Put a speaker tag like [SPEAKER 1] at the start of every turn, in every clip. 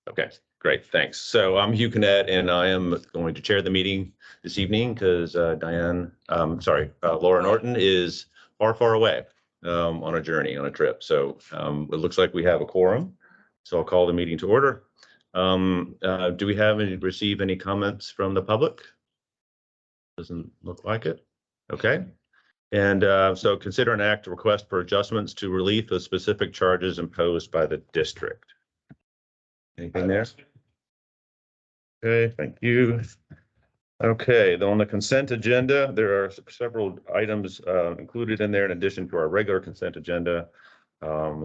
[SPEAKER 1] Okay, great, thanks. So I'm Hugh Cannett, and I am going to chair the meeting this evening because Laura Norton is far away on a journey, on a trip. So it looks like we have a quorum. So I'll call the meeting to order. Do we receive any comments from the public? Doesn't look like it. Okay. And so consider an act to request for adjustments to relief of specific charges imposed by the district. Anything there? Okay, thank you. Okay, on the consent agenda, there are several items included in there in addition to our regular consent agenda,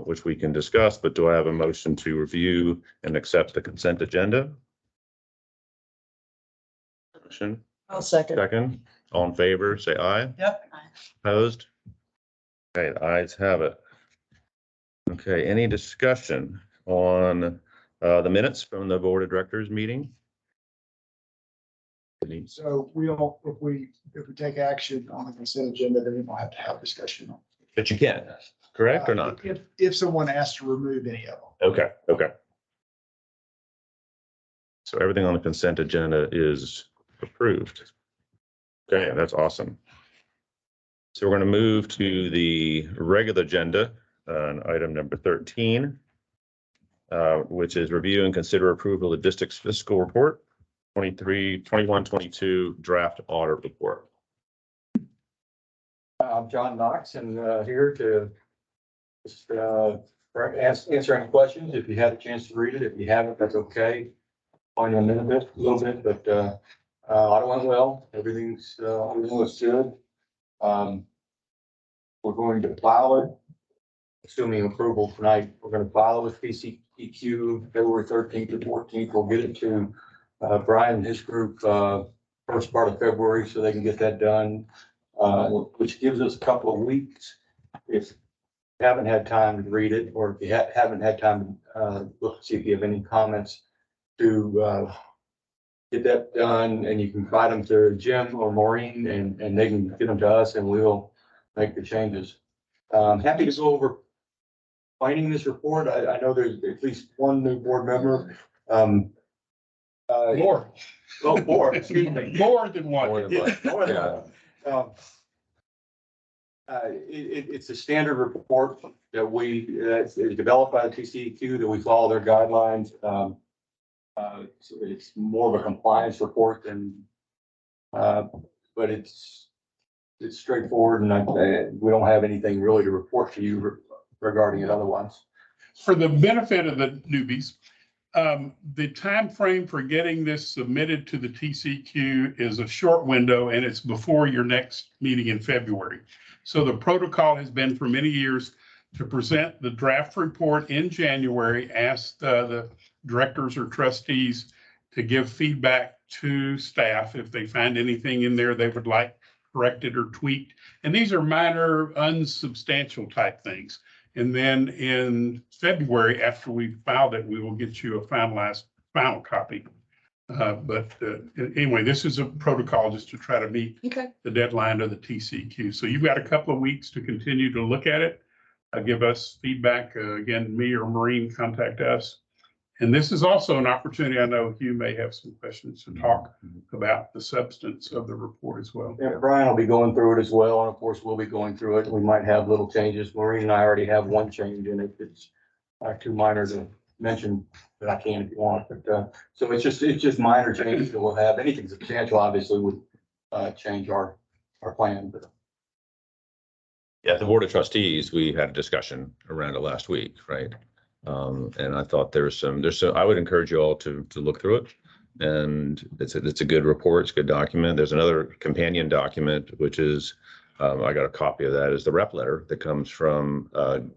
[SPEAKER 1] which we can discuss, but do I have a motion to review and accept the consent agenda? Motion.
[SPEAKER 2] I'll second.
[SPEAKER 1] Second. All in favor, say aye.
[SPEAKER 2] Yep.
[SPEAKER 1] Opposed? Okay, the ayes have it. Okay, any discussion on the minutes from the Board of Directors meeting?
[SPEAKER 3] So we don't, if we take action on the consent agenda, then we don't have to have discussion on.
[SPEAKER 1] But you can, correct or not?
[SPEAKER 3] If someone asks to remove any of them.
[SPEAKER 1] Okay. So everything on the consent agenda is approved. Okay, that's awesome. So we're going to move to the regular agenda on item number 13, which is review and consider approval of the district's fiscal report, 21-22 draft audit report.
[SPEAKER 4] I'm John Knox, and here to just answer any questions. If you had a chance to read it, if you haven't, that's okay. On you a little bit, but audit went well. Everything was good. We're going to file it, assuming approval tonight. We're going to file it with TCEQ February 13th or 14th. We'll get it to Brian and his group first part of February so they can get that done, which gives us a couple of weeks. If you haven't had time to read it, or if you haven't had time to look to see if you have any comments, to get that done, and you can provide them to Jim or Maureen, and they can get them to us, and we'll make the changes. Happy to go over finding this report. I know there's at least one new board member.
[SPEAKER 5] More.
[SPEAKER 4] Oh, more, excuse me.
[SPEAKER 5] More than one.
[SPEAKER 4] More than one. It's a standard report that is developed by the TCEQ, that we follow their guidelines. So it's more of a compliance report than, but it's straightforward, and we don't have anything really to report to you regarding it otherwise.
[SPEAKER 5] For the benefit of the newbies, the time frame for getting this submitted to the TCEQ is a short window, and it's before your next meeting in February. So the protocol has been for many years to present the draft report in January, ask the directors or trustees to give feedback to staff if they find anything in there they would like corrected or tweaked. And these are minor, unsubstantial type things. And then in February, after we filed it, we will get you a final copy. Anyway, this is a protocol just to try to meet the deadline of the TCEQ. So you've got a couple of weeks to continue to look at it, give us feedback. Again, me or Maureen, contact us. And this is also an opportunity. I know Hugh may have some questions to talk about the substance of the report as well.
[SPEAKER 4] Yeah, Brian will be going through it as well, and of course we'll be going through it. We might have little changes. Maureen and I already have one change in it. It's too minor to mention, but I can if you want. But so it's just minor changes that we'll have. Anything substantial obviously would change our plan. But
[SPEAKER 1] Yeah, the Board of Trustees, we had a discussion around it last week, right? And I thought there's some, I would encourage you all to look through it. And it's a good report, it's a good document. There's another companion document, which is, I got a copy of that, is the rep letter that comes from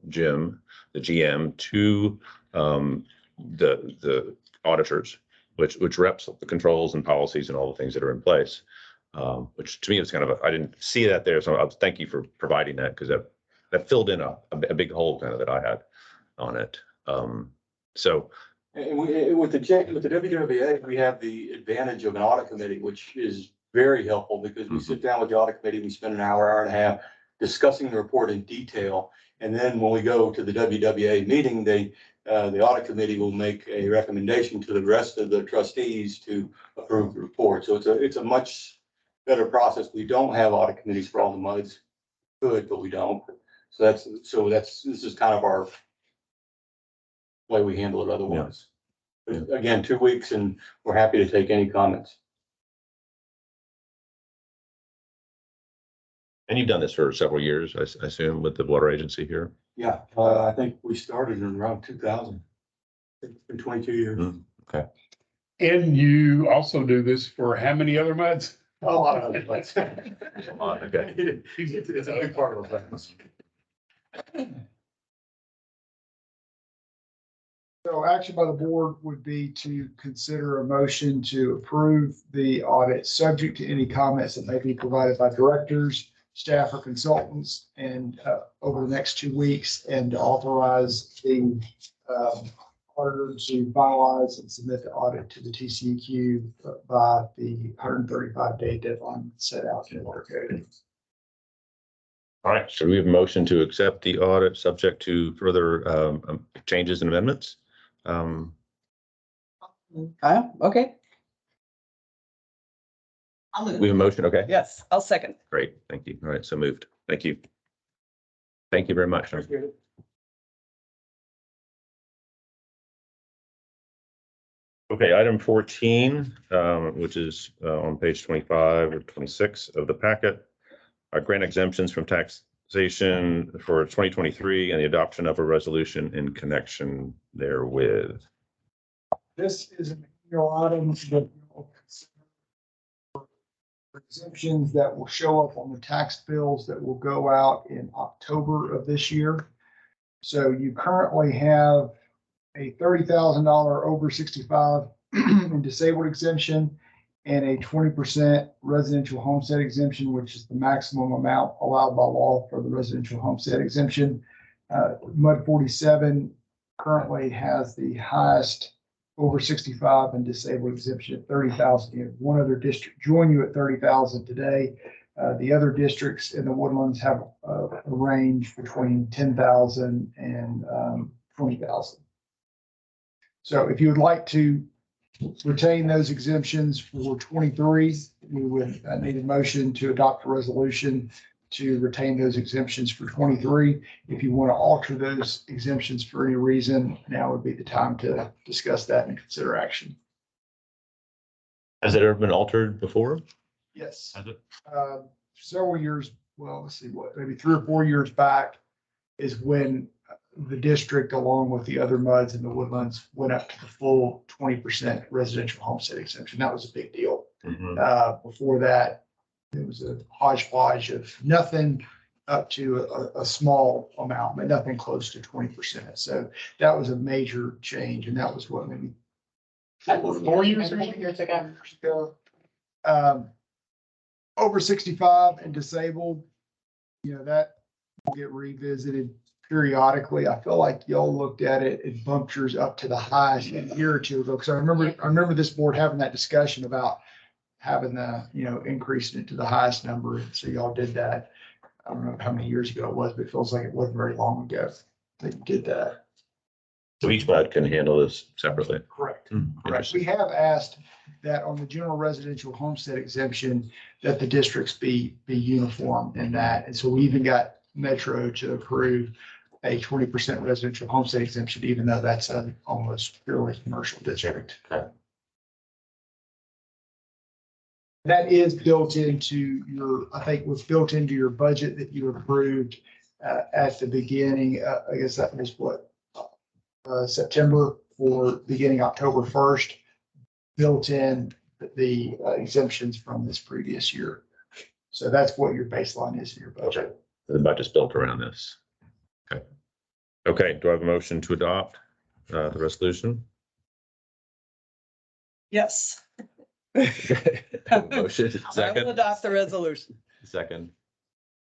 [SPEAKER 1] Jim, the GM, to the auditors, which reps the controls and policies and all the things that are in place. Which to me is kind of I didn't see that there, so thank you for providing that, because that filled in a big hole kind of that I had on it. So,
[SPEAKER 4] and with the WWA, we have the advantage of an audit committee, which is very helpful, because we sit down with the audit committee, we spend an hour and a half discussing the report in detail, and then when we go to the WWA meeting, they the audit committee will make a recommendation to the rest of the trustees to approve the report. So it's a much better process. We don't have audit committees for all the MUDs. Good, but we don't. So this is kind of our way we handle it otherwise. But again, 2 weeks and we're happy to take any comments.
[SPEAKER 1] And you've done this for several years, I assume, with the water agency here?
[SPEAKER 4] Yeah, I think we started in around 2000. It's been 22 years.
[SPEAKER 1] Okay.
[SPEAKER 5] And you also do this for how many other MUDs?
[SPEAKER 4] A lot of other places.
[SPEAKER 1] Okay.
[SPEAKER 4] It's a big part of things.
[SPEAKER 3] So action by the board would be to consider a motion to approve the audit, subject to any comments that may be provided by directors, staff, or consultants, and over the next 2 weeks, and to authorize the auditor to finalize and submit the audit to the TCEQ by the 135-day deadline set out in the water code.
[SPEAKER 1] All right, so we have a motion to accept the audit subject to further changes and amendments.
[SPEAKER 2] Okay,
[SPEAKER 6] I'll move.
[SPEAKER 1] We have a motion, okay?
[SPEAKER 2] yes, I'll second.
[SPEAKER 1] Great, thank you. All right, so moved. Thank you. Thank you very much. Okay, item 14, which is on page 25 or 26 of the packet. Grant exemptions from taxation for 2023 and the adoption of a resolution in connection therewith.
[SPEAKER 3] This is an annual item that will consider exemptions that will show up on the tax bills that will go out in October of this year. So you currently have a $30,000 over 65 and disabled exemption and a 20% residential homestead exemption, which is the maximum amount allowed by law for the residential homestead exemption. MUD 47 currently has the highest over 65 and disabled exemption at 30,000. You have one other district join you at 30,000 today. The other districts in the Woodlands have a range between 10,000 and 20,000. So if you would like to retain those exemptions for 23, we would need a motion to adopt a resolution to retain those exemptions for 23. If you want to alter those exemptions for any reason, now would be the time to discuss that and consider action.
[SPEAKER 1] Has it ever been altered before?
[SPEAKER 3] Yes.
[SPEAKER 1] Has it?
[SPEAKER 3] Several years, well, let's see, maybe 3 or 4 years back is when the district, along with the other MUDs in the Woodlands, went up to the full 20% residential homestead exemption. That was a big deal. Before that, it was a hodgepodge of nothing up to a small amount, but nothing close to 20%. So that was a major change, and that was what maybe
[SPEAKER 5] 4 years ago?
[SPEAKER 6] Years ago.
[SPEAKER 3] Over 65 and disabled, that will get revisited periodically. I feel like y'all looked at it and bumped yours up to the highest a year or two ago. Because I remember this board having that discussion about having the, increasing it to the highest number. So y'all did that. I don't know how many years ago it was, but it feels like it wasn't very long ago that you did that.
[SPEAKER 1] So each MUD can handle this separately.
[SPEAKER 3] Correct. Correct.
[SPEAKER 1] Interesting.
[SPEAKER 3] We have asked that on the general residential homestead exemption, that the districts be uniform in that. And so we even got Metro to approve a 20% residential homestead exemption, even though that's an almost purely commercial district.
[SPEAKER 1] Okay.
[SPEAKER 3] That is built into I think was built into your budget that you approved at the beginning. I guess that was what, September, for beginning October 1st, built in the exemptions from this previous year. So that's what your baseline is in your budget.
[SPEAKER 1] The budget's built around this. Okay. Okay, do I have a motion to adopt the resolution?
[SPEAKER 2] Yes.
[SPEAKER 1] Motion,
[SPEAKER 2] I will
[SPEAKER 1] second,
[SPEAKER 2] adopt the resolution.
[SPEAKER 1] second.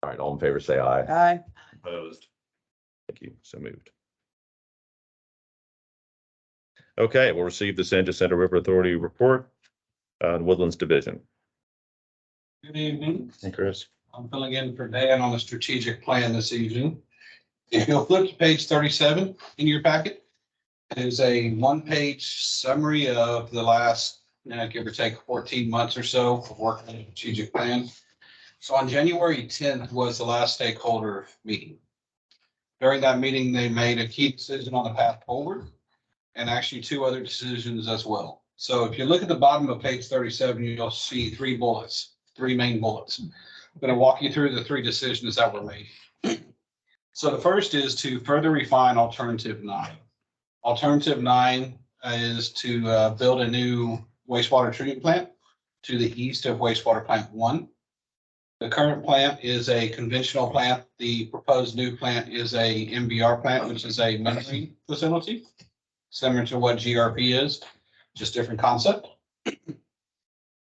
[SPEAKER 1] All right, all in favor, say aye.
[SPEAKER 2] Aye.
[SPEAKER 1] Opposed? Thank you, so moved. Okay, we'll receive the San Jacinto River Authority report, Woodlands Division.
[SPEAKER 7] Good evening.
[SPEAKER 1] Hey, Chris.
[SPEAKER 7] I'm filling in for Dan on the strategic plan this evening. If you'll flip to page 37 in your packet, is a one-page summary of the last, give or take 14 months or so of working on a strategic plan. So on January 10th was the last stakeholder meeting. During that meeting, they made a key decision on the path forward and actually 2 other decisions as well. So if you look at the bottom of page 37, you'll see 3 bullets, 3 main bullets. I'm going to walk you through the 3 decisions that were made. So the first is to further refine Alternative 9. Alternative 9 is to build a new wastewater treatment plant to the east of wastewater plant 1. The current plant is a conventional plant. The proposed new plant is a MBR plant, which is a membrane facility, similar to what GRP is, just different concept.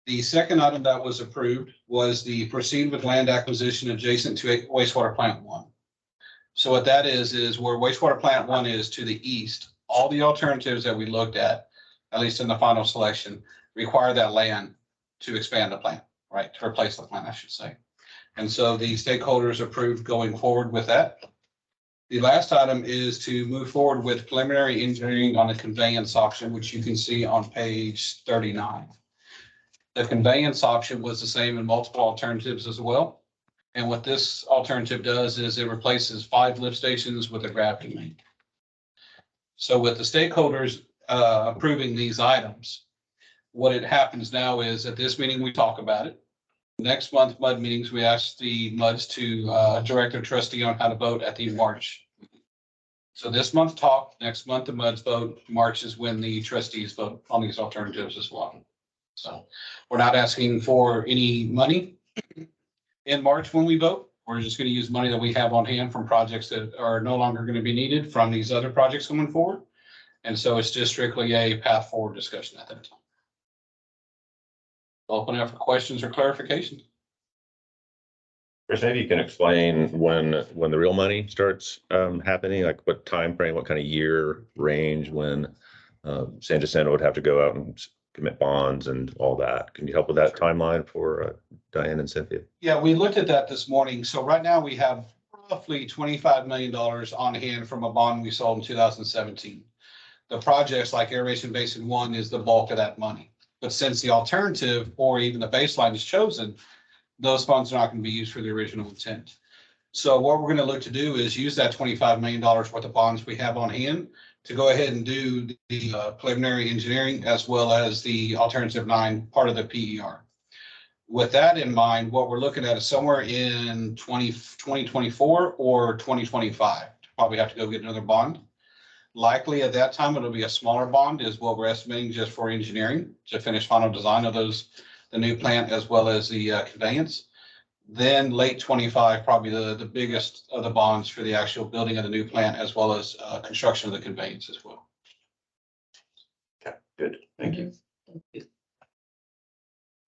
[SPEAKER 7] The second item that was approved was the proceed with land acquisition adjacent to wastewater plant 1. So what that is where wastewater plant 1 is to the east, all the alternatives that we looked at least in the final selection, require that land to expand the plant, right? To replace the plant, I should say. And so the stakeholders approved going forward with that. The last item is to move forward with preliminary engineering on the conveyance option, which you can see on page 39. The conveyance option was the same in multiple alternatives as well. And what this alternative does is it replaces 5 lift stations with a gravity main. So with the stakeholders approving these items, what it happens now is at this meeting, we talk about it. Next month, MUD meetings, we ask the MUDs to direct their trustee on how to vote at the March. So this month talk, next month, the MUDs vote. March is when the trustees vote on these alternatives as well. So we're not asking for any money in March when we vote. We're just going to use money that we have on hand from projects that are no longer going to be needed from these other projects coming forward. And so it's just strictly a path forward discussion at that time. Open up for questions or clarifications.
[SPEAKER 1] Chris, maybe you can explain when the real money starts happening, like what time frame, what kind of year range when San Jacinto would have to go out and commit bonds and all that. Can you help with that timeline for Diane and Cynthia?
[SPEAKER 7] Yeah, we looked at that this morning. So right now we have roughly $25 million on hand from a bond we sold in 2017. The projects like Aeration Basin 1 is the bulk of that money. But since the alternative or even the baseline is chosen, those funds are not going to be used for the original intent. So what we're going to look to do is use that $25 million worth of bonds we have on hand to go ahead and do the preliminary engineering as well as the Alternative 9 part of the PER. With that in mind, what we're looking at is somewhere in 2024 or 2025. Probably have to go get another bond. Likely at that time, it'll be a smaller bond is what we're estimating just for engineering to finish final design of those, the new plant as well as the conveyance. Then late 25, probably the biggest of the bonds for the actual building of the new plant as well as construction of the conveyance as well.
[SPEAKER 1] Okay, good. Thank you.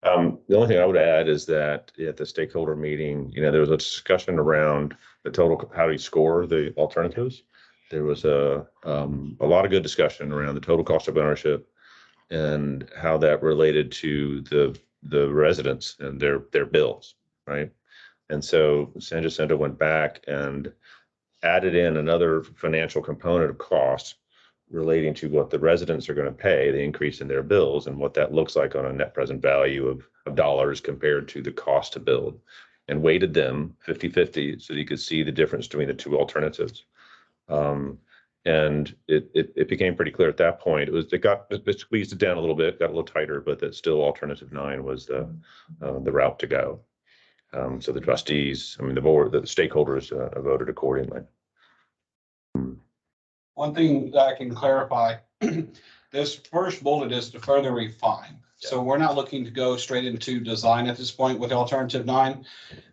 [SPEAKER 1] The only thing I would add is that at the stakeholder meeting, there was a discussion around the total, how do you score the alternatives? There was a lot of good discussion around the total cost of ownership and how that related to the residents and their bills, right? And so San Jacinto went back and added in another financial component of cost relating to what the residents are going to pay, the increase in their bills, and what that looks like on a net present value of dollars compared to the cost to build, and weighted them 50-50 so you could see the difference between the 2 alternatives. And it became pretty clear at that point. It squeezed it down a little bit, got a little tighter, but that still Alternative 9 was the route to go. So the trustees, the board, the stakeholders voted accordingly.
[SPEAKER 7] One thing that I can clarify, this first bullet is to further refine. So we're not looking to go straight into design at this point with Alternative 9.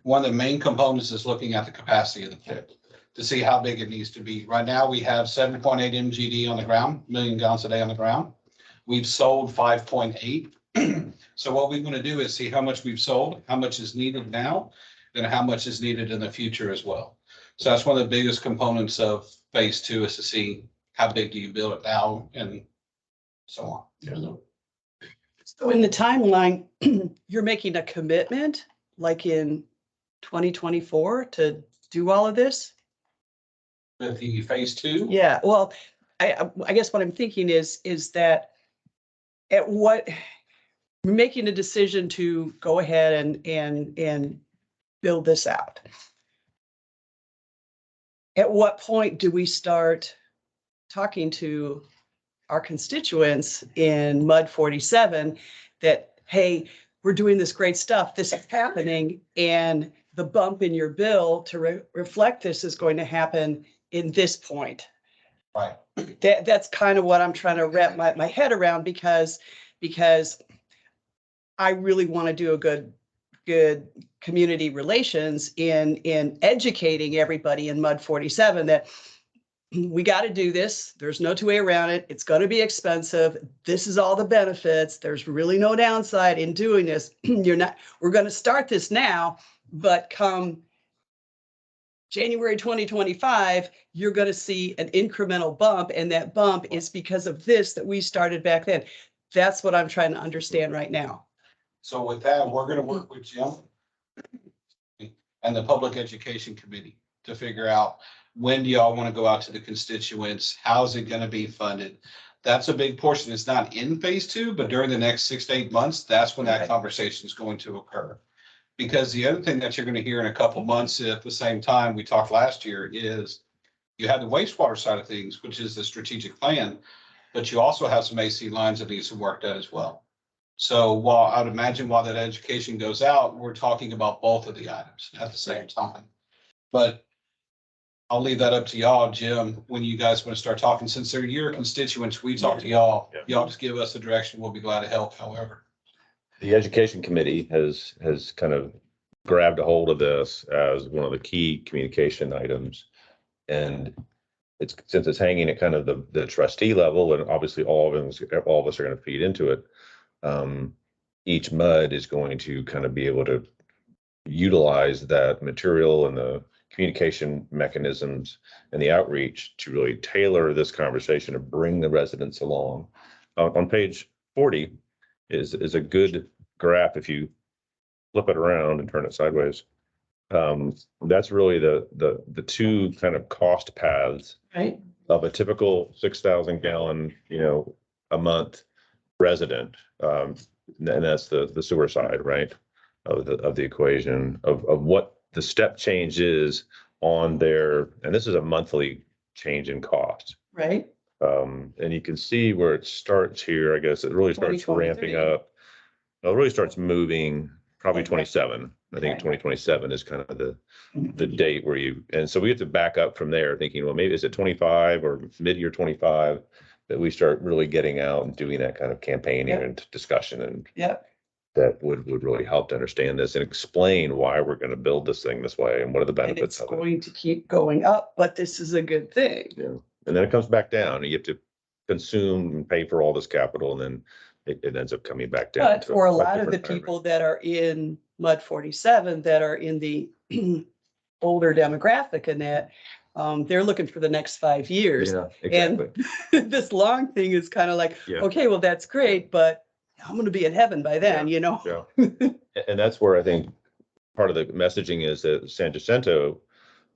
[SPEAKER 7] One of the main components is looking at the capacity of the pit to see how big it needs to be. Right now we have 7.8 MGD on the ground, million gallons a day on the ground. We've sold 5.8. So what we want to do is see how much we've sold, how much is needed now, and how much is needed in the future as well. So that's one of the biggest components of phase 2 is to see how big do you build it now and so on.
[SPEAKER 1] Yeah.
[SPEAKER 2] So in the timeline, you're making a commitment like in 2024 to do all of this?
[SPEAKER 7] With the phase 2?
[SPEAKER 2] Yeah, well, I guess what I'm thinking is that at what, we're making a decision to go ahead and build this out. At what point do we start talking to our constituents in MUD 47 that, hey, we're doing this great stuff, this is happening, and the bump in your bill to reflect this is going to happen in this point?
[SPEAKER 7] Right.
[SPEAKER 2] That's kind of what I'm trying to wrap my head around, because I really want to do a good community relations in educating everybody in MUD 47 that we got to do this. There's no two way around it. It's going to be expensive. This is all the benefits. There's really no downside in doing this. We're going to start this now, but come January 2025, you're going to see an incremental bump, and that bump is because of this that we started back then. That's what I'm trying to understand right now.
[SPEAKER 7] So with that, we're gonna work with Jim and the Public Education Committee to figure out, when do y'all want to go out to the constituents? How's it gonna be funded? That's a big portion. It's not in phase 2, but during the next 6 to 8 months, that's when that
[SPEAKER 2] Okay.
[SPEAKER 7] conversation is going to occur. Because the other thing that you're gonna hear in a couple months at the same time we talked last year is you have the wastewater side of things, which is the strategic plan, but you also have some AC lines that need some work done as well. So while I'd imagine while that education goes out, we're talking about both of the items at the same time. But I'll leave that up to y'all, Jim, when you guys want to start talking. Since they're your constituents, we talk to y'all.
[SPEAKER 1] Yeah.
[SPEAKER 7] Y'all just give us the direction. We'll be glad to help however.
[SPEAKER 1] The education committee has kind of grabbed a hold of this as one of the key communication items. And it's, since it's hanging at kind of the trustee level, and obviously all of us are going to feed into it. Each MUD is going to kind of be able to utilize that material and the communication mechanisms and the outreach to really tailor this conversation to bring the residents along. On page 40 is a good graph. If you flip it around and turn it sideways, that's really the two kind of cost paths
[SPEAKER 2] Right.
[SPEAKER 1] of a typical 6,000 gallon, a month resident. And that's the sewer side, right, of the equation of what the step change is on their, and this is a monthly change in cost.
[SPEAKER 2] Right.
[SPEAKER 1] And you can see where it starts here. I guess it really starts
[SPEAKER 2] 2023.
[SPEAKER 1] ramping up. Well, it really starts moving probably
[SPEAKER 2] Okay.
[SPEAKER 1] 27. I think
[SPEAKER 2] Okay.
[SPEAKER 1] 2027 is kind of the date where and so we have to back up from there thinking, well, maybe is it 25 or mid-year 25 that we start really getting out and doing that kind of campaigning
[SPEAKER 2] Yep.
[SPEAKER 1] and discussion, and
[SPEAKER 2] Yep.
[SPEAKER 1] that would really help to understand this and explain why we're going to build this thing this way and what are the
[SPEAKER 2] And
[SPEAKER 1] benefits
[SPEAKER 2] it's
[SPEAKER 1] of it.
[SPEAKER 2] going to keep going up, but this is a good thing.
[SPEAKER 1] Yeah. And then it comes back down and you have to consume and pay for all this capital, and then it ends up coming back down.
[SPEAKER 2] But
[SPEAKER 1] to
[SPEAKER 2] for a lot of
[SPEAKER 1] different
[SPEAKER 2] the
[SPEAKER 1] environment.
[SPEAKER 2] people that are in MUD 47, that are in the older demographic in that, they're looking for the next 5 years.
[SPEAKER 1] Yeah, exactly.
[SPEAKER 2] This long thing is kind of like,
[SPEAKER 1] Yeah.
[SPEAKER 2] okay, well, that's great, but I'm going to be in heaven by then, you know?
[SPEAKER 1] Yeah. And that's where I think part of the messaging is that San Jacinto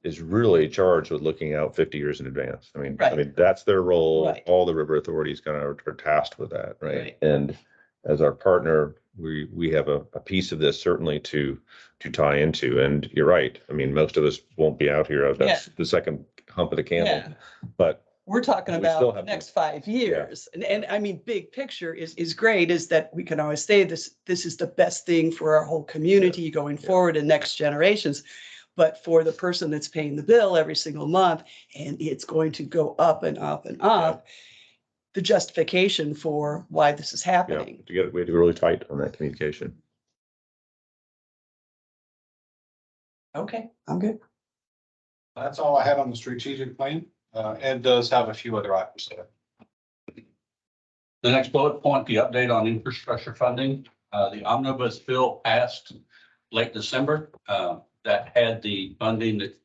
[SPEAKER 1] is really charged with looking out 50 years in advance. I mean,
[SPEAKER 2] Right.
[SPEAKER 1] that's their role.
[SPEAKER 2] Right.
[SPEAKER 1] All the river authorities kind of are tasked with that, right?
[SPEAKER 2] Right.
[SPEAKER 1] And as our partner, we have a piece of this certainly to tie into. And you're right. I mean, most of us won't be out here. That's the second hump of the
[SPEAKER 2] Yeah.
[SPEAKER 1] camel. But
[SPEAKER 2] We're talking
[SPEAKER 1] We still
[SPEAKER 2] about the
[SPEAKER 1] have to-
[SPEAKER 2] next 5 years. And I mean, big picture is great, is that we can always say this is the best thing for our whole community going forward and next generations. But for the person that's paying the bill every single month, and it's going to go up and up and up, the justification for why this is
[SPEAKER 1] yeah,
[SPEAKER 2] happening.
[SPEAKER 1] we have to be really tight on that communication.
[SPEAKER 2] Okay, I'm good.
[SPEAKER 7] That's all I had on the strategic plan. Ed does have a few other items there.
[SPEAKER 8] The next bullet point, the update on infrastructure funding. The omnibus bill passed late December. That had the funding that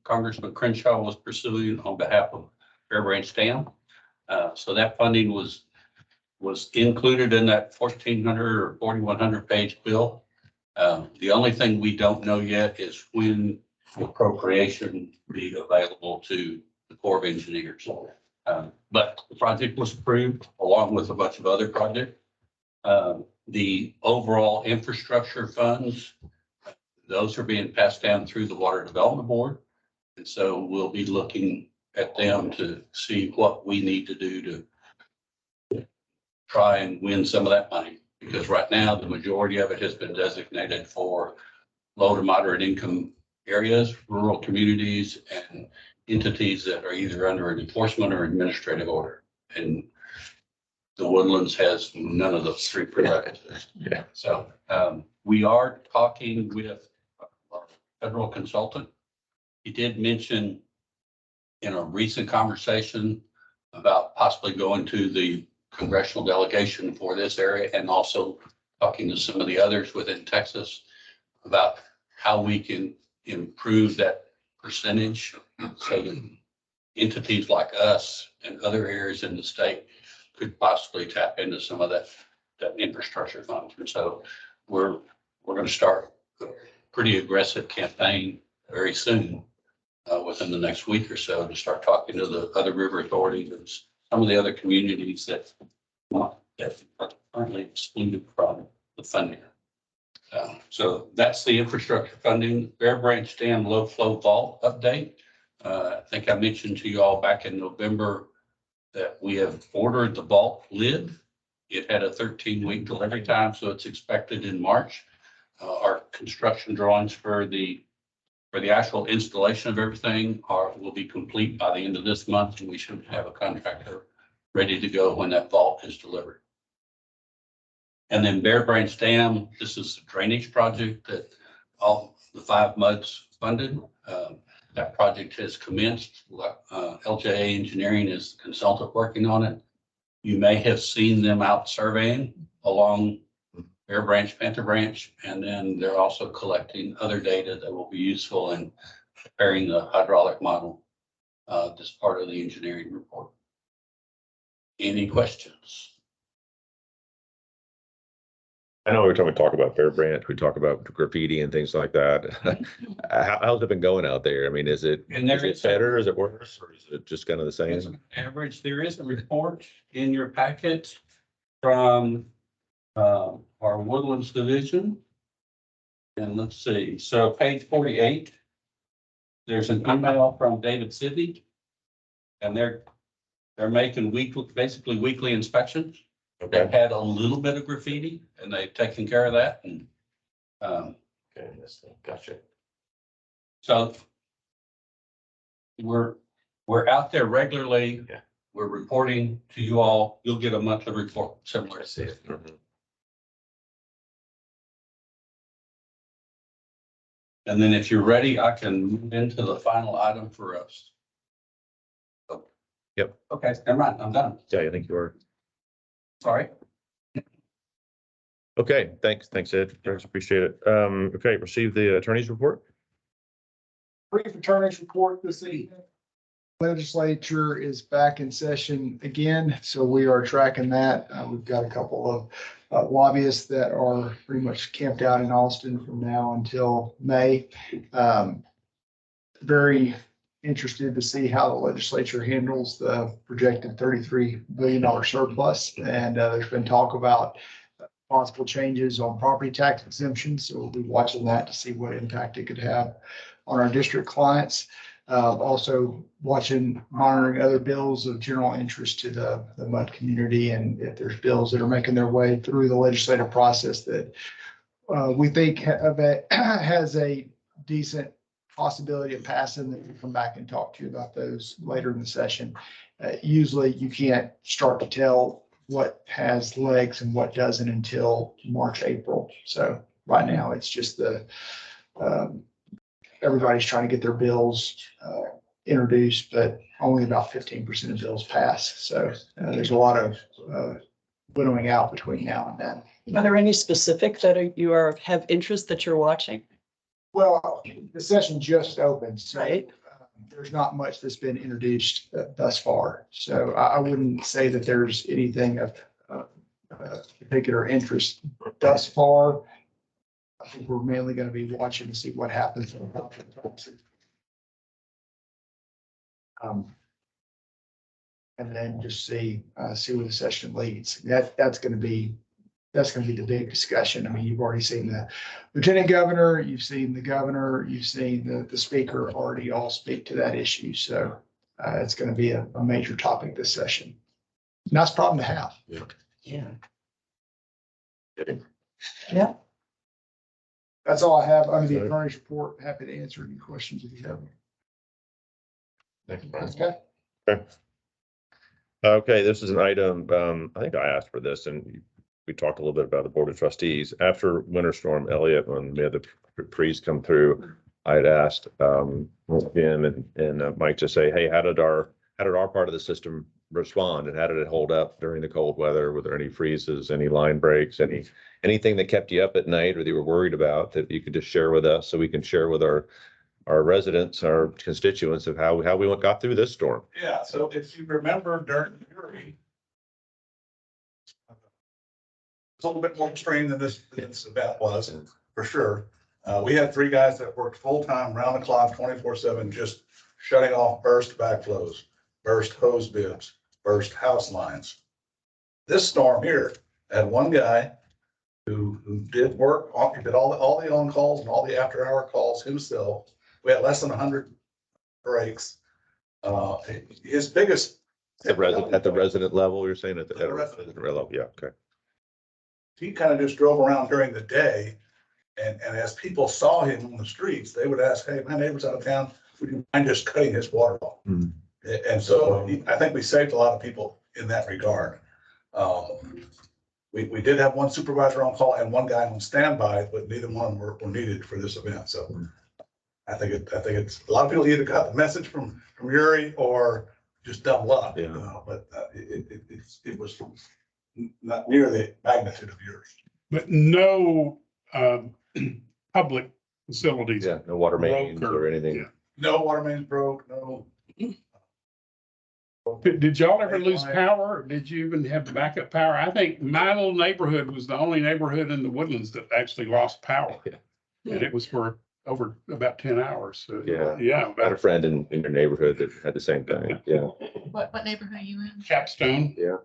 [SPEAKER 8] Congressman Crenshaw was pursuing on behalf of Fair Branch Dam. So that funding was included in that 1,400 or 4,100 page bill. The only thing we don't know yet is when the appropriation will be available to the Corps of Engineers. But the project was approved along with a bunch of other projects. The overall infrastructure funds, those are being passed down through the Water Development Board. And so we'll be looking at them to see what we need to do to try and win some of that money. Because right now, the majority of it has been designated for low to moderate income areas, rural communities, and entities that are either under an enforcement or administrative order. And the Woodlands has none of those three prerequisites.
[SPEAKER 1] Yeah.
[SPEAKER 8] So we are talking with a federal consultant. He did mention in a recent conversation about possibly going to the congressional delegation for this area and also talking to some of the others within Texas about how we can improve that percentage so that entities like us and other areas in the state could possibly tap into some of that infrastructure funds. And so we're going to start a pretty aggressive campaign very soon, within the next week or so, to start talking to the other river authorities and some of the other communities that are currently excluded from the funding. So that's the infrastructure funding. Bear Branch Dam low flow vault update. I think I mentioned to you all back in November that we have ordered the vault lid. It had a 13-week delivery time, so it's expected in March. Our construction drawings for the actual installation of everything will be complete by the end of this month, and we should have a contractor ready to go when that vault is delivered. And then Bear Branch Dam, this is a drainage project that all the 5 MUDs funded. That project has commenced. LJA Engineering is the consultant working on it. You may have seen them out surveying along Bear Branch, Panther Branch, and then they're also collecting other data that will be useful in preparing the hydraulic model, this part of the engineering report. Any questions?
[SPEAKER 1] I know every time we talk about Bear Branch, we talk about graffiti and things like that. How's it been going out there? I mean, is it better? Is it worse? Or is it just kind of the
[SPEAKER 8] It's
[SPEAKER 1] same?
[SPEAKER 8] an average. There is a report in your packet from our Woodlands division. And let's see, so page 48, there's an email from David Sidney. And they're making basically weekly inspections. They've
[SPEAKER 1] Okay.
[SPEAKER 8] had a little bit of graffiti and they've taken care of that. And
[SPEAKER 1] Okay, gotcha.
[SPEAKER 8] so we're out there regularly.
[SPEAKER 1] Yeah.
[SPEAKER 8] We're reporting to you all. You'll get a monthly report similar to this.
[SPEAKER 1] Mhm.
[SPEAKER 8] And then if you're ready, I can move into the final item for us.
[SPEAKER 1] Yep.
[SPEAKER 8] Okay, never mind, I'm done.
[SPEAKER 1] Yeah, I think you are.
[SPEAKER 8] Sorry.
[SPEAKER 1] Okay, thanks, Ed. Thanks, appreciate it. Okay, receive the attorney's report.
[SPEAKER 3] Brief attorney's report this evening. Legislature is back in session again, so we are tracking that. We've got a couple of lobbyists that are pretty much camped out in Austin from now until May. Very interested to see how the legislature handles the projected $33 billion surplus. And there's been talk about possible changes on property tax exemptions. So we'll be watching that to see what impact it could have on our district clients. Also monitoring other bills of general interest to the MUD community. And if there's bills that are making their way through the legislative process that we think has a decent possibility of passing, that we'll come back and talk to you about those later in the session. Usually you can't start to tell what has legs and what doesn't until March, April. So right now it's just everybody's trying to get their bills introduced, but only about 15% of bills pass. So there's a lot of winnowing out between now and then.
[SPEAKER 2] Are there any specific that have interest that you're watching?
[SPEAKER 3] Well, the session just opened, so
[SPEAKER 2] Right.
[SPEAKER 3] There's not much that's been introduced thus far. So I wouldn't say that there's anything of particular interest thus far. I think we're mainly going to be watching to see what happens. and then just see where the session leads. That's gonna be the big discussion. I mean, you've already seen the lieutenant governor, you've seen the governor, you've seen the speaker already all speak to that issue. So it's gonna be a major topic this session. Nice problem to have.
[SPEAKER 2] Yeah.
[SPEAKER 3] That's all I have under the attorney's report. Happy to answer any questions if you have them. Okay.
[SPEAKER 1] Okay, this is an item, I think I asked for this and we talked a little bit about the Board of Trustees. After Winter Storm Elliott, when we had the freeze come through, I had asked Jim and Mike to say, hey, how did our part of the system respond and how did it hold up during the cold weather? Were there any freezes, any line breaks, anything that kept you up at night or that you were worried about that you could just share with us so we can share with our residents, our constituents of how we got through this storm?
[SPEAKER 9] Yeah, so if you remember during Uri, it's a little bit more extreme than this event was, for sure. We had 3 guys that worked full-time, round the clock, 24/7, just shutting off burst backflows, burst hose bibs, burst house lines. This storm here had 1 guy who did work, he did all the on-calls and all the after-hour calls himself. We had less than 100 breaks. His biggest.
[SPEAKER 1] At the resident level, you're saying at the resident level? Yeah, okay.
[SPEAKER 9] He kind of just drove around during the day. And as people saw him on the streets, they would ask, hey, my neighbor's out of town. Would you mind just cutting his water off?
[SPEAKER 1] Mm.
[SPEAKER 9] And so I think we saved a lot of people in that regard. We did have 1 supervisor on call and 1 guy on standby, but neither one were needed for this event. So I think it's a lot of people either got the message from Uri or just dumb luck.
[SPEAKER 1] Yeah.
[SPEAKER 9] But it was not near the magnitude of Uri.
[SPEAKER 5] But no public facilities.
[SPEAKER 1] Yeah, no water mains
[SPEAKER 5] broke
[SPEAKER 1] or anything.
[SPEAKER 5] yeah.
[SPEAKER 9] No water mains broke, no.
[SPEAKER 5] Did y'all ever lose power? Or did you even have backup power? I think my little neighborhood was the only neighborhood in the Woodlands that actually lost power.
[SPEAKER 1] Yeah.
[SPEAKER 5] And it was for over about 10 hours. So,
[SPEAKER 1] Yeah.
[SPEAKER 5] yeah.
[SPEAKER 1] I had a friend in your neighborhood that had the same thing. Yeah.
[SPEAKER 6] What neighborhood are you in?
[SPEAKER 5] Capstone.
[SPEAKER 1] Yeah.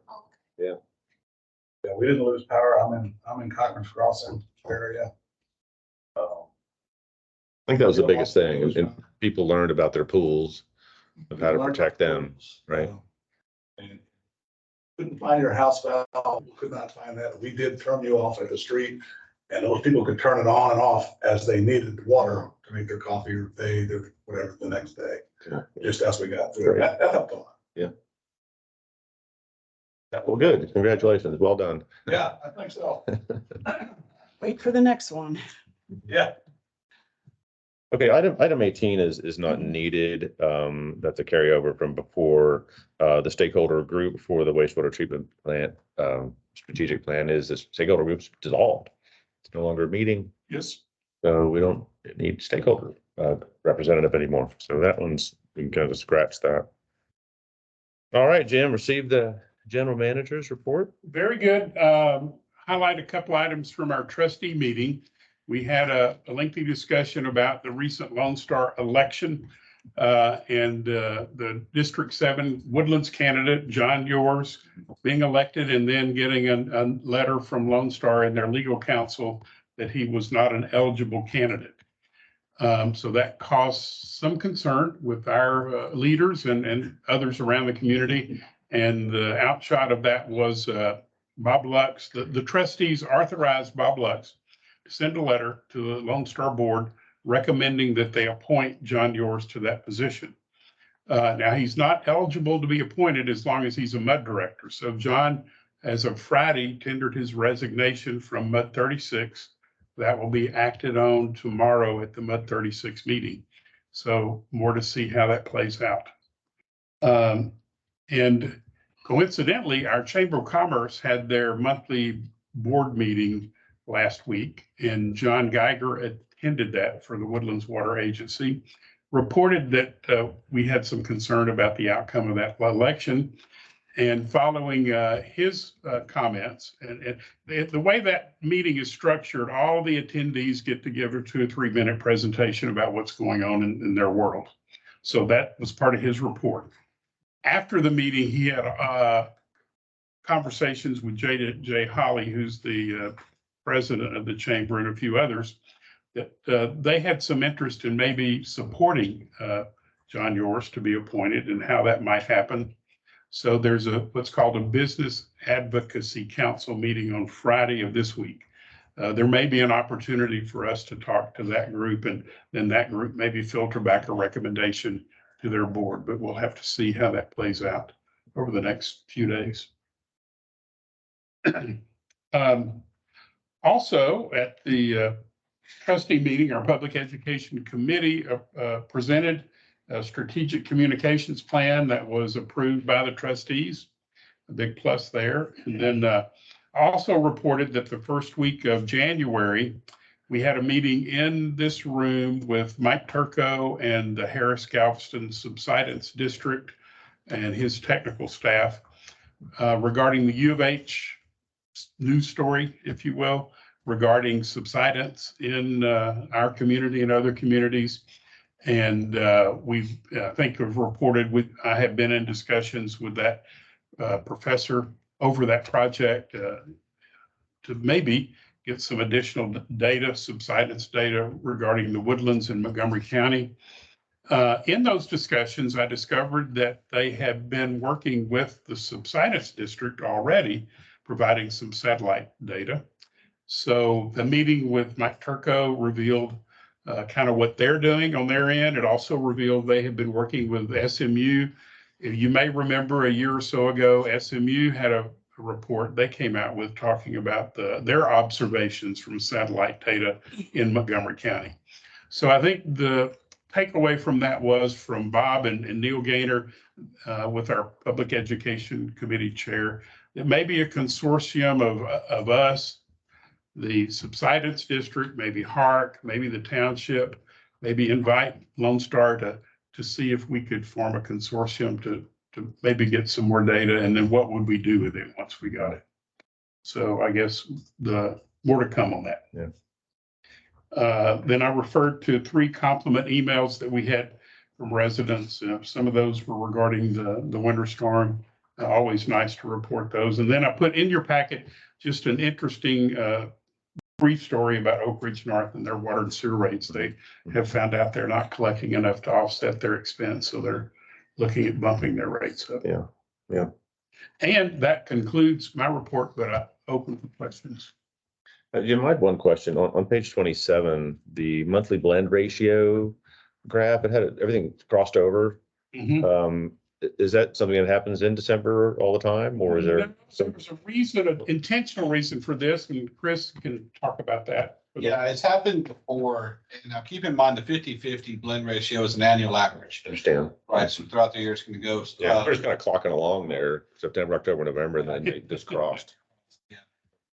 [SPEAKER 9] Yeah, we didn't lose power. I'm in Cochran's Crossing area.
[SPEAKER 1] I think that was the biggest thing. And people learned about their pools, of how to protect them, right?
[SPEAKER 9] And couldn't find your house valve, could not find that. We did turn you off at the street and those people could turn it on and off as they needed water to make their coffee or bathe or whatever the next day.
[SPEAKER 1] Yeah.
[SPEAKER 9] Just as we got through. That helped a lot.
[SPEAKER 1] Well, good. Congratulations. Well done.
[SPEAKER 9] Yeah, I think so.
[SPEAKER 2] Wait for the next one.
[SPEAKER 9] Yeah.
[SPEAKER 1] Okay, item 18 is not needed. That's a carryover from before. The stakeholder group for the wastewater treatment plant strategic plan is this stakeholder group's dissolved. It's no longer a meeting,
[SPEAKER 5] Yes.
[SPEAKER 1] so we don't need stakeholder representative anymore. So that one's, we can kind of scratch that. All right, Jim, received the general manager's report.
[SPEAKER 5] Very good. Highlight a couple items from our trustee meeting. We had a lengthy discussion about the recent Lone Star election and the District 7 Woodlands candidate, John Yours, being elected and then getting a letter from Lone Star and their legal counsel that he was not an eligible candidate. So that caused some concern with our leaders and others around the community. And the outshot of that was Bob Lux. The trustees authorized Bob Lux to send a letter to the Lone Star Board recommending that they appoint John Yours to that position. Now, he's not eligible to be appointed as long as he's a MUD director. So John, as of Friday, tendered his resignation from MUD 36. That will be acted on tomorrow at the MUD 36 meeting. So more to see how that plays out. And coincidentally, our Chamber of Commerce had their monthly board meeting last week, and John Geiger attended that for the Woodlands Water Agency, reported that we had some concern about the outcome of that election. And following his comments, and the way that meeting is structured, all the attendees get to give a 2 or 3 minute presentation about what's going on in their world. So that was part of his report. after the meeting, he had conversations with Jay Holly, who's the president of the chamber, and a few others, that they had some interest in maybe supporting John Yours to be appointed and how that might happen. So there's what's called a Business Advocacy Council meeting on Friday of this week. There may be an opportunity for us to talk to that group, and then that group maybe filter back a recommendation to their board, but we'll have to see how that plays out over the next few days. Also, at the trustee meeting, our Public Education Committee presented a strategic communications plan that was approved by the trustees. A big plus there. And then also reported that the first week of January, we had a meeting in this room with Mike Turco and the Harris Galveston Subsidence District and his technical staff regarding the U of H news story, if you will, regarding subsidence in our community and other communities. And we think have reported I have been in discussions with that professor over that project to maybe get some additional data, subsidence data regarding the woodlands in Montgomery County. In those discussions, I discovered that they have been working with the subsidence district already, providing some satellite data. So the meeting with Mike Turco revealed kind of what they're doing on their end. It also revealed they have been working with SMU. You may remember a year or so ago, SMU had a report they came out with talking about their observations from satellite data in Montgomery County. So I think the takeaway from that was from Bob and Neil Gaynor with our Public Education Committee chair, it may be a consortium of us, the subsidence district, maybe HARC, maybe the township, maybe invite Lone Star to see if we could form a consortium to maybe get some more data, and then what would we do with it once we got it? So I guess the more to come on that.
[SPEAKER 1] Yeah.
[SPEAKER 5] Then I referred to 3 compliment emails that we had from residents. Some of those were regarding the winter storm. Always nice to report those. And then I put in your packet just an interesting brief story about Oak Ridge North and their water and sewer rates. They have found out they're not collecting enough to offset their expense, so they're looking at bumping their rates up.
[SPEAKER 1] Yeah, yeah.
[SPEAKER 5] And that concludes my report, but I open for questions.
[SPEAKER 1] Jim, I had one question on page 27, the monthly blend ratio graph. It had everything crossed over.
[SPEAKER 5] Mhm.
[SPEAKER 1] Is that something that happens in December all the time, or is there
[SPEAKER 5] No, there's a reason, an intentional reason for this, and Chris can talk about that.
[SPEAKER 7] Yeah, it's happened before. And now keep in mind, the 50-50 blend ratio is an annual average,
[SPEAKER 1] Understand?
[SPEAKER 7] right? So throughout the year, it's going to go.
[SPEAKER 1] Yeah, we're just kind of clocking along there, September, October, November, and then they just crossed.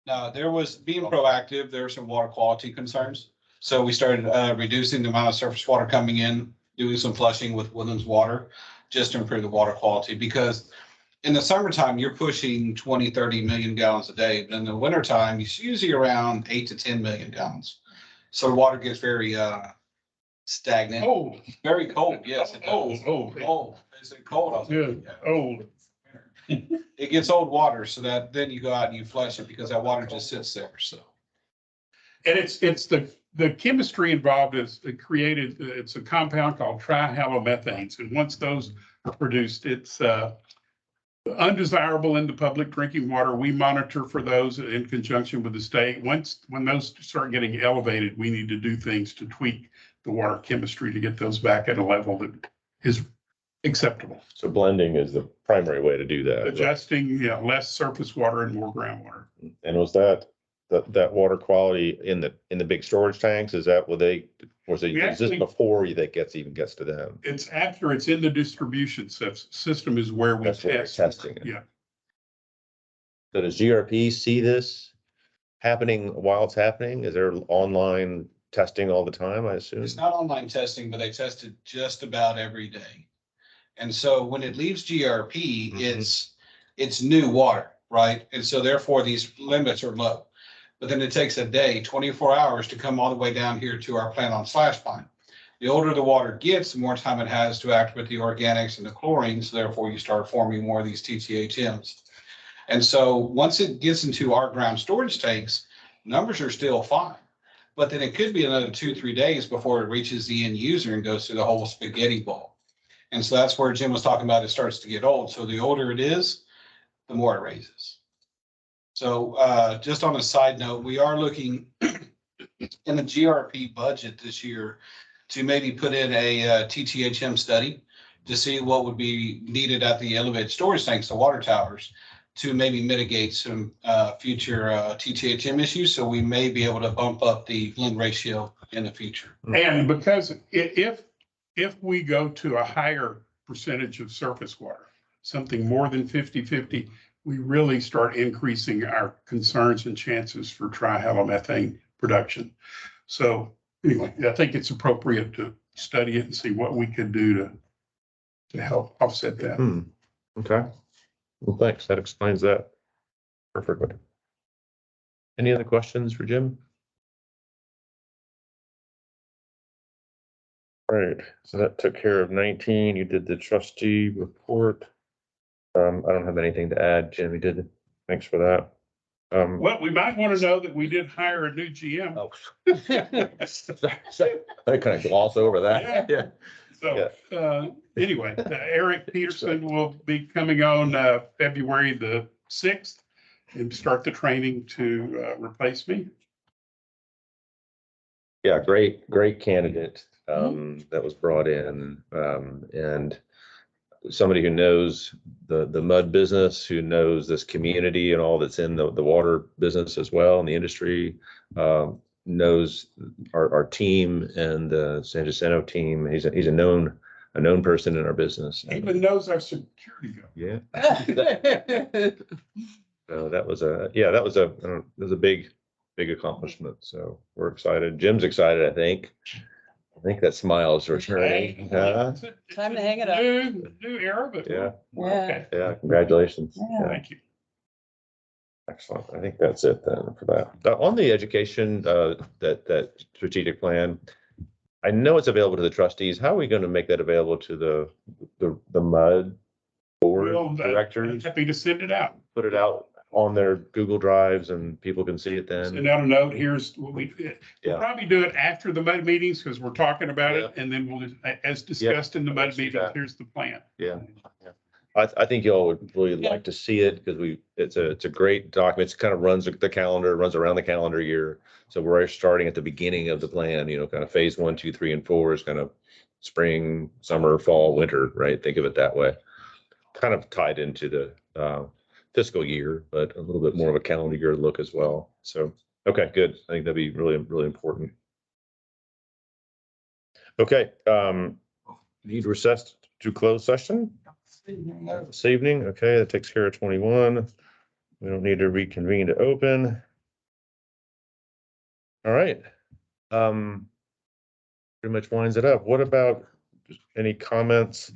[SPEAKER 7] Now, there was being proactive, there were some water quality concerns. So we started reducing the amount of surface water coming in, doing some flushing with Woodlands water, just to improve the water quality. Because in the summertime, you're pushing 20, 30 million gallons a day. But in the wintertime, it's usually around 8 to 10 million gallons. So the water gets very stagnant.
[SPEAKER 5] Oh,
[SPEAKER 7] Very cold, yes. It
[SPEAKER 5] oh,
[SPEAKER 7] does.
[SPEAKER 5] oh,
[SPEAKER 7] Cold. Is it cold?
[SPEAKER 5] good, old.
[SPEAKER 7] It gets old water, so that then you go out and you flush it because that water just sits there, so.
[SPEAKER 5] And it's the chemistry involved is created, it's a compound called trihalomethanes. And once those are produced, it's undesirable in the public drinking water. We monitor for those in conjunction with the state. When those start getting elevated, we need to do things to tweak the water chemistry to get those back at a level that is acceptable.
[SPEAKER 1] So blending is the primary way to do that.
[SPEAKER 5] Adjusting, less surface water and more groundwater.
[SPEAKER 1] And was that water quality in the big storage tanks? Is that what is this before it even gets to them?
[SPEAKER 5] It's after it's in the distribution system is where we
[SPEAKER 1] That's where
[SPEAKER 5] test.
[SPEAKER 1] we're testing it.
[SPEAKER 5] Yeah.
[SPEAKER 1] So does GRP see this happening while it's happening? Is there online testing all the time, I assume?
[SPEAKER 7] It's not online testing, but they test it just about every day. And so when it leaves GRP, it's new water, right? And so therefore these limits are low. But then it takes a day, 24 hours to come all the way down here to our plant on Slash Pine. The older the water gets, the more time it has to act with the organics and the chlorines, therefore you start forming more of these TTHMs. And so once it gets into our ground storage tanks, numbers are still fine. But then it could be another 2-3 days before it reaches the end user and goes through the whole spaghetti bowl. And so that's where Jim was talking about it starts to get old. So the older it is, the more it raises. So just on a side note, we are looking in the GRP budget this year to maybe put in a TTHM study to see what would be needed at the elevated storage tanks, the water towers, to maybe mitigate some future TTHM issues. So we may be able to bump up the blend ratio in the future.
[SPEAKER 5] And because if we go to a higher percentage of surface water, something more than 50-50, we really start increasing our concerns and chances for trihalomethane production. So anyway, I think it's appropriate to study it and see what we could do to help offset that.
[SPEAKER 10] Okay. Well, thanks. That explains that perfectly. Any other questions for Jim? All right, so that took care of 19. You did the trustee report. I don't have anything to add. Jim, you did. Thanks for that.
[SPEAKER 5] Well, we might want to know that we did hire a new GM.
[SPEAKER 10] Oh. I kind of gloss over that. Yeah.
[SPEAKER 5] So anyway, Eric Peterson will be coming on February the 6th and start the training to replace me.
[SPEAKER 10] Yeah, great candidate that was brought in, and somebody who knows the mud business, who knows this community and all that's in the water business as well, and the industry, knows our team and the San Jacinto team. He's a known person in our business.
[SPEAKER 5] Even knows our security guard.
[SPEAKER 10] Yeah. So that was a big accomplishment. So we're excited. Jim's excited, I think. I think that smile is returning.
[SPEAKER 2] Time to hang it up.
[SPEAKER 5] New era, but
[SPEAKER 10] Yeah.
[SPEAKER 5] okay.
[SPEAKER 10] Yeah, congratulations.
[SPEAKER 2] Yeah.
[SPEAKER 5] Thank you.
[SPEAKER 10] Excellent. I think that's it then for that. On the education, that strategic plan, I know it's available to the trustees. How are we going to make that available to the MUD board
[SPEAKER 5] Well,
[SPEAKER 10] directors?
[SPEAKER 5] Happy to send it out.
[SPEAKER 10] Put it out on their Google Drives and people can see it then?
[SPEAKER 5] Send out a note. Here's what we'll
[SPEAKER 10] Yeah.
[SPEAKER 5] probably do it after the MUD meetings because we're talking about it. And then we'll, as discussed in the MUD
[SPEAKER 10] let's do
[SPEAKER 5] meetings,
[SPEAKER 10] that.
[SPEAKER 5] here's the plan.
[SPEAKER 10] Yeah. I think y'all would really like to see it because it's a great document. It kind of runs around the calendar year. So we're starting at the beginning of the plan, kind of phase 1, 2, 3, and 4 is kind of spring, summer, fall, winter, right? Think of it that way. Kind of tied into the fiscal year, but a little bit more of a calendar year look as well. So, okay, good. I think that'd be really, really important. Okay, need recess to close session this evening. Okay, that takes care of 21. We don't need to reconvene to open. All right. Pretty much winds it up. What about just any comments?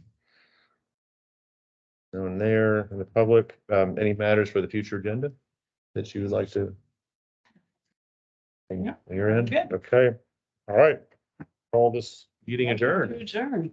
[SPEAKER 10] No one there in the public. Any matters for the future agenda that you would like to?
[SPEAKER 2] Yeah.
[SPEAKER 10] You're in?
[SPEAKER 2] Good.
[SPEAKER 10] Okay. All right. Call this meeting adjourned.
[SPEAKER 2] Adjourn.